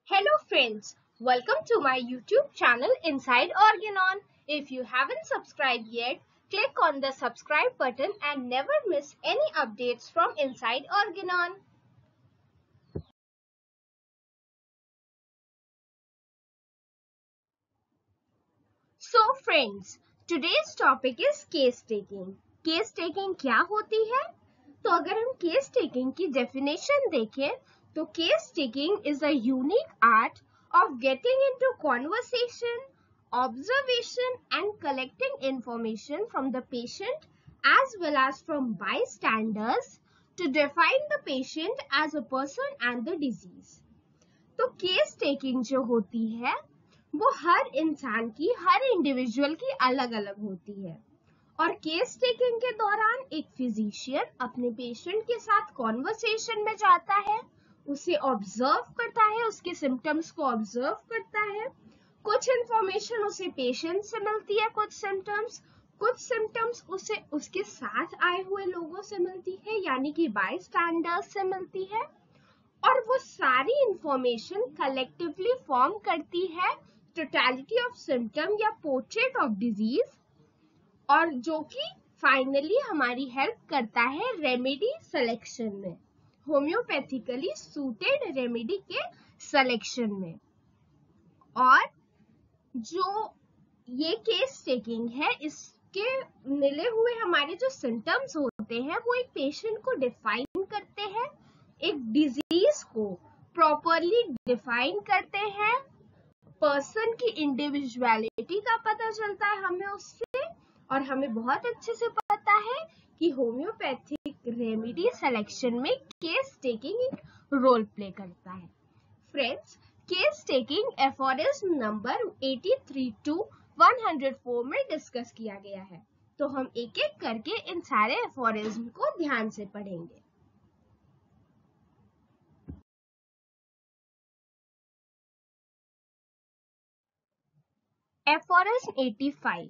Hello friends, welcome to my YouTube channel Inside Organon. If you haven't subscribed yet, click on the subscribe button and never miss any updates from Inside Organon. So friends, today's topic is case taking. Case taking क्या होती है? तो अगर हम case taking की definition देखें, तो case taking is a unique art of getting into conversation, observation and collecting information from the patient as well as from bystanders to define the patient as a person and the disease. तो case taking जो होती है वो हर इंसान की, हर individual की अलग अलग होती है और केस टेकिंग के दौरान एक फिजिशियन अपने पेशेंट के साथ कॉन्वर्सेशन में जाता है, उसे ऑब्जर्व करता है, उसके सिम्टम्स को ऑब्जर्व करता है, कुछ इंफॉर्मेशन उसे पेशेंट से मिलती है, कुछ सिम्टम्स उसे उसके साथ आए हुए लोगों से मिलती है यानी कि बाय स्टैंडर्स से मिलती है और वो सारी इंफॉर्मेशन कलेक्टिवली फॉर्म करती है टोटलिटी ऑफ सिम्टम या पोर्ट्रेट ऑफ डिजीज और जो कि फाइनली हमारी हेल्प करता है रेमेडी सिलेक्शन में, होम्योपैथिकली सूटेड रेमेडी के सिलेक्शन में। और जो ये केस टेकिंग है, इसके मिले हुए हमारे जो सिम्टम्स होते हैं वो एक पेशेंट को डिफाइन करते हैं, एक डिजीज को प्रॉपरली डिफाइन करते हैं, पर्सन की इंडिविजुअलिटी का पता चलता है हमें उससे और हमें बहुत अच्छे से पता है कि होम्योपैथिक रेमेडी सिलेक्शन में केस टेकिंग एक रोल प्ले करता है। Friends, case taking aphorism number 83 to 104 में डिस्कस किया गया है, तो हम एक एक करके इन सारे एफोरिज्म को ध्यान से पढ़ेंगे। एफोरिज्म 85।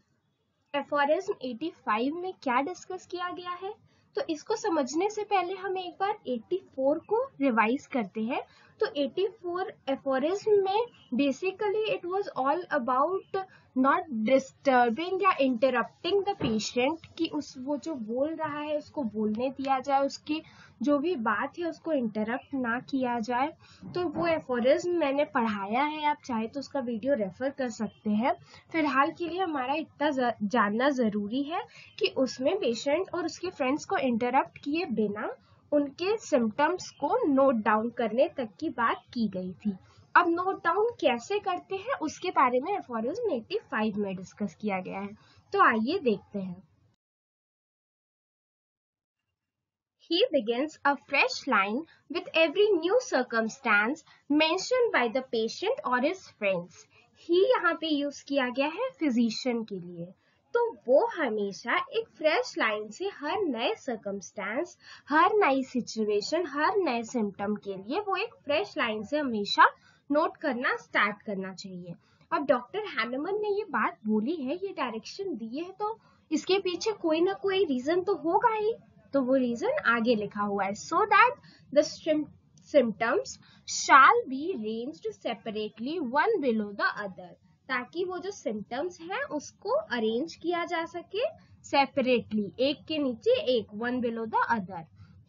एफोरिज्म 85 में क्या डिस्कस किया गया है, तो इसको समझने से पहले हम एक बार 84 को रिवाइज करते हैं। तो 84 एफोरिज्म में basically it was all about not disturbing या इंटरप्टिंग द पेशेंट कि वो जो बोल रहा है उसको बोलने दिया जाए, उसकी जो भी बात है उसको इंटरप्ट ना किया जाए। तो वो एफोरिज्म मैंने पढ़ाया है, आप चाहे तो उसका वीडियो रेफर कर सकते हैं। फिलहाल के लिए हमारा इतना जानना जरूरी है कि उसमें पेशेंट और उसके फ्रेंड्स को इंटरप्ट किए बिना उनके सिम्टम्स को नोट डाउन करने तक की बात की गई थी। अब नोट डाउन कैसे करते हैं उसके बारे में एफोरिज्म 85 में डिस्कस किया गया है, तो आइए देखते हैं। He begins a fresh line with every new circumstance mentioned by the patient or his friends. He यहाँ पे यूज किया गया है फिजिशियन के लिए, तो वो हमेशा एक फ्रेश लाइन से हर नए सर्कमस्टेंस, हर नई सिचुएशन, हर नए सिम्टम के लिए वो एक फ्रेश लाइन से हमेशा नोट करना स्टार्ट करना चाहिए। अब डॉक्टर हैनमन ने ये बात बोली है, ये डायरेक्शन दी है, तो इसके पीछे कोई ना कोई रीजन तो होगा ही, तो वो रीजन आगे लिखा हुआ है। So that the symptoms shall be ranged separately one below the other, ताकि वो जो सिम्टम्स हैं उसको अरेंज किया जा सके सेपरेटली, एक के नीचे एक, one below the other.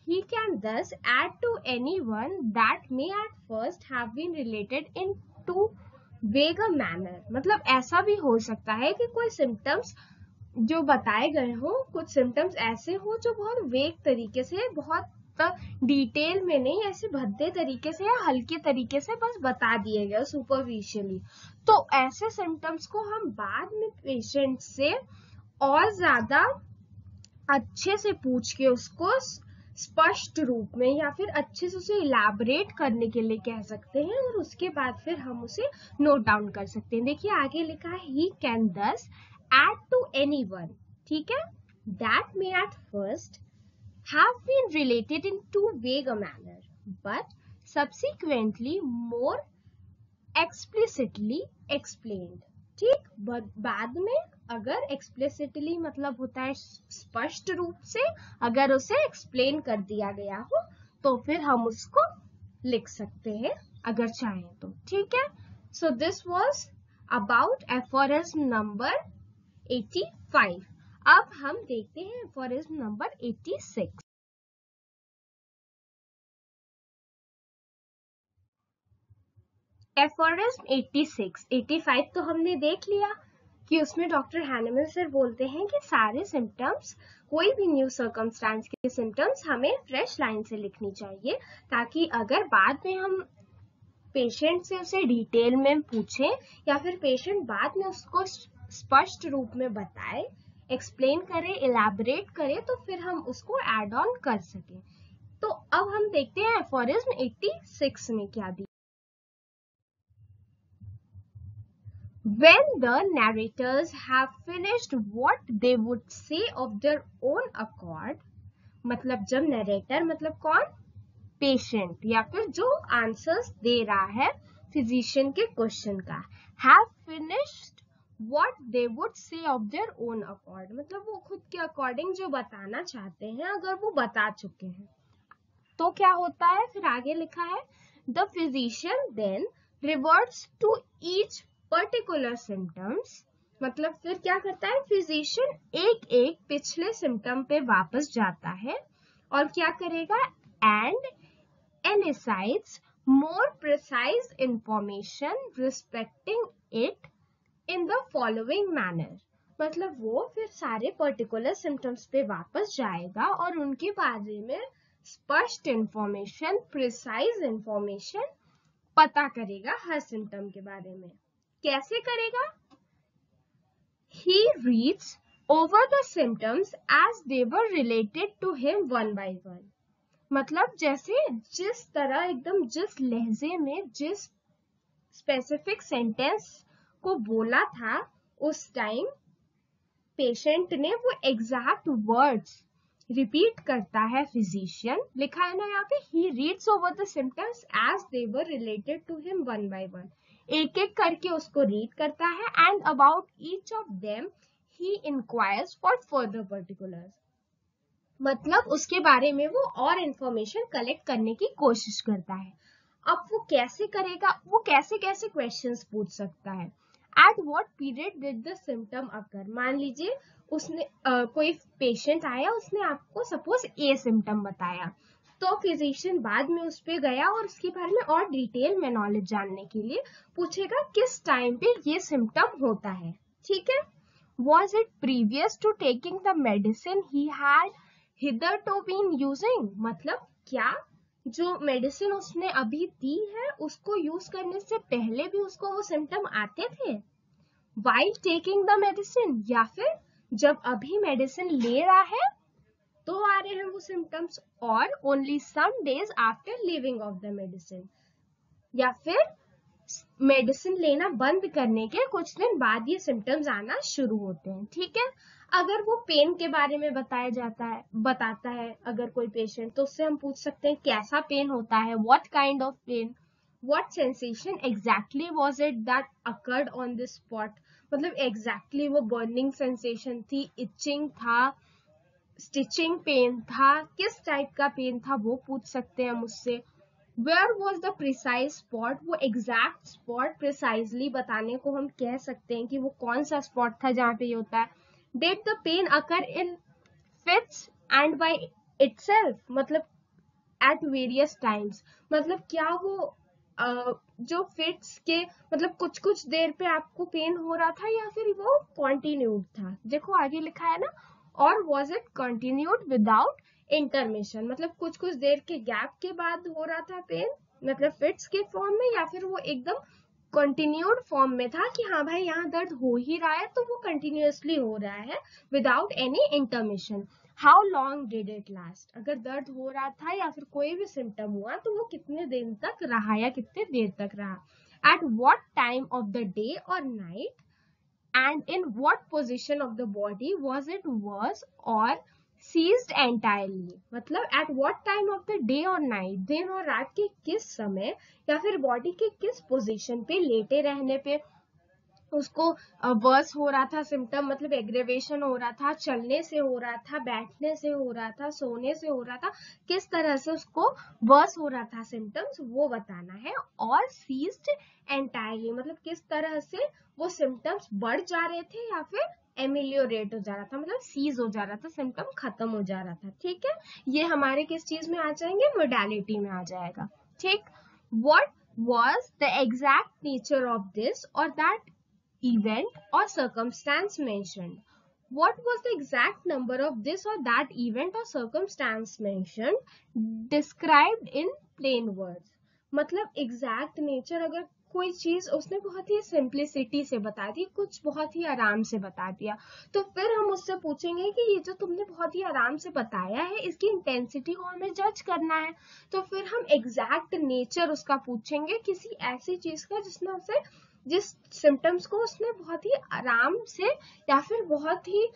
He can thus add to any one that may at first have been related in too vague a manner. मतलब ऐसा भी हो सकता है कि कोई सिम्टम्स जो बताए गए हो, कुछ सिम्टम्स ऐसे हो जो बहुत वेग तरीके से, बहुत डिटेल में नहीं, ऐसे भद्दे तरीके से या हल्के तरीके से बस बता दिए गए सुपरफिशियली। तो ऐसे सिम्टम्स को हम बाद में पेशेंट से और ज्यादा अच्छे से पूछ के उसको स्पष्ट रूप में या फिर अच्छे से उसे इलैबोरेट करने के लिए कह सकते हैं और उसके बाद फिर हम उसे नोट डाउन कर सकते हैं। देखिए आगे लिखा है, ही कैन दस add to anyone, ठीक है, that may at first have been related in too vague a manner, but subsequently more explicitly explained. ठीक, बाद में अगर explicitly मतलब होता है स्पष्ट रूप से, अगर उसे एक्सप्लेन कर दिया गया हो तो फिर हम उसको लिख सकते हैं अगर चाहें तो, ठीक है। So this was about aphorism number 85। अब हम देखते हैं एफोरिज्म नंबर 86। एफोरिज्म 86, 85 तो हमने देख लिया कि उसमें डॉक्टर हैनेमन सर बोलते हैं कि सारे सिम्टम्स, कोई भी न्यू सर्कमस्टांस के सिम्टम्स हमें फ्रेश लाइन से लिखनी चाहिए, ताकि अगर बाद में हम पेशेंट से उसे डिटेल में पूछें या फिर पेशेंट बाद में उसको स्पष्ट रूप में बताए, एक्सप्लेन करे, इलैबोरेट करे, तो फिर हम उसको एड ऑन कर सकें। तो अब हम देखते हैं एफोरिज्म 86 में क्या दिया। When the narrators have finished what they would say of their own accord, मतलब जब नरेटर मतलब कौन, पेशेंट या फिर जो आंसर्स दे रहा है फिजिशियन के क्वेश्चन का, have finished what they would say of their own accord, मतलब वो खुद के अकॉर्डिंग जो बताना चाहते हैं अगर वो बता चुके हैं, तो क्या होता है, फिर आगे लिखा है the physician then reverts to each particular symptoms, मतलब फिर क्या करता है फिजिशियन, एक एक पिछले सिम्टम पे वापस जाता है और क्या करेगा, and elicits more precise information respecting it in the following manner, मतलब वो फिर सारे पर्टिकुलर सिम्टम्स पे वापस जाएगा और उनके बारे में स्पष्ट इंफॉर्मेशन, प्रिसाइज इंफॉर्मेशन पता करेगा हर सिम्टम के बारे में। कैसे करेगा, he reads over the symptoms as they were related to him one by one, मतलब जैसे जिस तरह एकदम जिस लहजे में जिस स्पेसिफिक सेंटेंस को बोला था उस टाइम पेशेंट ने वो एग्जैक्ट वर्ड्स रिपीट करता है फिजिशियन, लिखा है ना यहाँ पे, he reads over the symptoms as they were related to him one by one, एक एक करके उसको रीड करता है, and about each of them he enquires for further particulars, मतलब उसके बारे में वो और इंफॉर्मेशन कलेक्ट करने की कोशिश करता है। अब वो कैसे करेगा, वो कैसे कैसे क्वेश्चंस पूछ सकता है, at what period did the symptom occur, मान लीजिए उसने कोई पेशेंट आया, उसने आपको सपोज ए सिम्टम बताया, तो फिजिशियन बाद में उस पे गया और उसके बारे में और डिटेल में नॉलेज जानने के लिए पूछेगा किस टाइम पे ये सिम्टम होता है, ठीक है। Was it previous to taking the medicine he had hitherto been using, मतलब क्या जो मेडिसिन उसने अभी दी है उसको यूज करने से पहले भी उसको वो सिम्टम आते थे, while taking the medicine, या फिर जब अभी मेडिसिन ले रहा है तो आ रहे हैं वो सिम्टम्स, और only some days after leaving off the medicine, या फिर मेडिसिन लेना बंद करने के कुछ दिन बाद ये सिम्टम्स आना शुरू होते हैं, ठीक है। अगर वो पेन के बारे में बताता है अगर कोई पेशेंट, तो उससे हम पूछ सकते हैं कैसा पेन होता है, what kind of pain, what sensation exactly was it that occurred on this spot, मतलब एग्जैक्टली वो बर्निंग सेंसेशन थी, इचिंग था, स्टिचिंग पेन था, किस टाइप का पेन था वो पूछ सकते हैं मुझसे। Where was the precise spot, वो एग्जैक्ट स्पॉट प्रिसाइजली बताने को हम कह सकते हैं कि वो कौन सा स्पॉट था जहाँ पे ये होता है। Did the pain occur in fits and by itself, मतलब एट वेरियस टाइम्स, मतलब क्या वो जो फिट्स के मतलब कुछ कुछ देर पे आपको पेन हो रहा था या फिर वो कॉन्टिन्यूड था, देखो आगे लिखा है ना, और was it continued without intermission, मतलब कुछ कुछ देर के गैप के बाद हो रहा था पेन, मतलब फिट्स के फॉर्म में, या फिर वो एकदम कंटिन्यूड फॉर्म में था कि हाँ भाई यहाँ दर्द हो ही रहा है तो वो कंटिन्यूअसली हो रहा है without any intermission. How long did it last, अगर दर्द हो रहा था या फिर कोई भी सिम्टम हुआ तो वो कितने दिन तक रहा या कितने देर तक रहा। At what time of the day और night and in what position of the body was it worse or seized entirely, मतलब at what time of the day or night, दिन और रात के किस समय या फिर बॉडी के किस पोजीशन पे लेटे रहने पे उसको वर्स हो रहा था सिम्टम, मतलब एग्रेवेशन हो रहा था, चलने से हो रहा था, बैठने से हो रहा था, सोने से हो रहा था, किस तरह से उसको वर्स हो रहा था सिम्टम्स, वो बताना है। और सीज्ड एंटायरली, मतलब किस तरह से वो सिम्टम्स बढ़ जा रहे थे या फिर एमिलियोरेट हो जा रहा था, मतलब सीज हो जा रहा था, सिम्टम खत्म हो जा रहा था। ठीक है, ये हमारे किस चीज में आ जाएंगे, मोडालिटी में आ जाएगा। ठीक, what was the exact nature of this or that event or circumstance mentioned? What was the exact number of this or that event or circumstance mentioned? Described in plain words. मतलब exact nature, अगर कोई चीज उसने बहुत ही simplicity से बता दी, कुछ बहुत ही आराम से बता दिया, तो फिर हम उससे पूछेंगे कि ये जो तुमने बहुत ही आराम से बताया है, इसकी इंटेंसिटी को हमें जज करना है। तो फिर हम एग्जैक्ट नेचर उसका पूछेंगे, किसी ऐसी चीज का जिसने उसे, जिस सिम्टम्स को उसने बहुत ही आराम से या फिर बहुत ही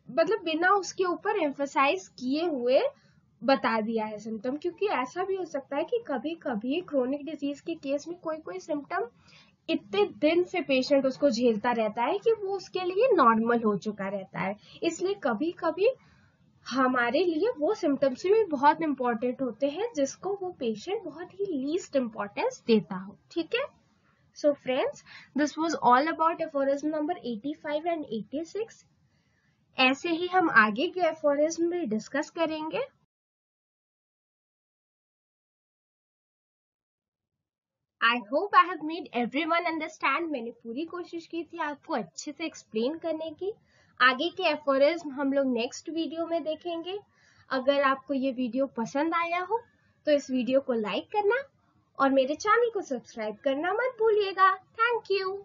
मतलब बिना उसके ऊपर एम्फसाइज किए हुए बता दिया है सिम्टम। क्योंकि ऐसा भी हो सकता है कि कभी कभी क्रोनिक डिजीज के केस में कोई कोई सिम्टम इतने दिन से पेशेंट उसको झेलता रहता है कि वो उसके लिए नॉर्मल हो चुका रहता है, इसलिए कभी कभी हमारे लिए वो सिम्टम्स भी बहुत इंपॉर्टेंट होते हैं जिसको वो पेशेंट बहुत ही लीस्ट इंपॉर्टेंस देता हो। ठीक है, so friends, this was all about aphorism number 85 and 86। ऐसे ही हम आगे के एफोरिज्म में डिस्कस करेंगे। I hope I have made everyone understand. मैंने पूरी कोशिश की थी आपको अच्छे से एक्सप्लेन करने की। आगे के एफोरिज्म हम लोग नेक्स्ट वीडियो में देखेंगे। अगर आपको ये वीडियो पसंद आया हो तो इस वीडियो को लाइक करना और मेरे चैनल को सब्सक्राइब करना मत भूलिएगा। Thank you.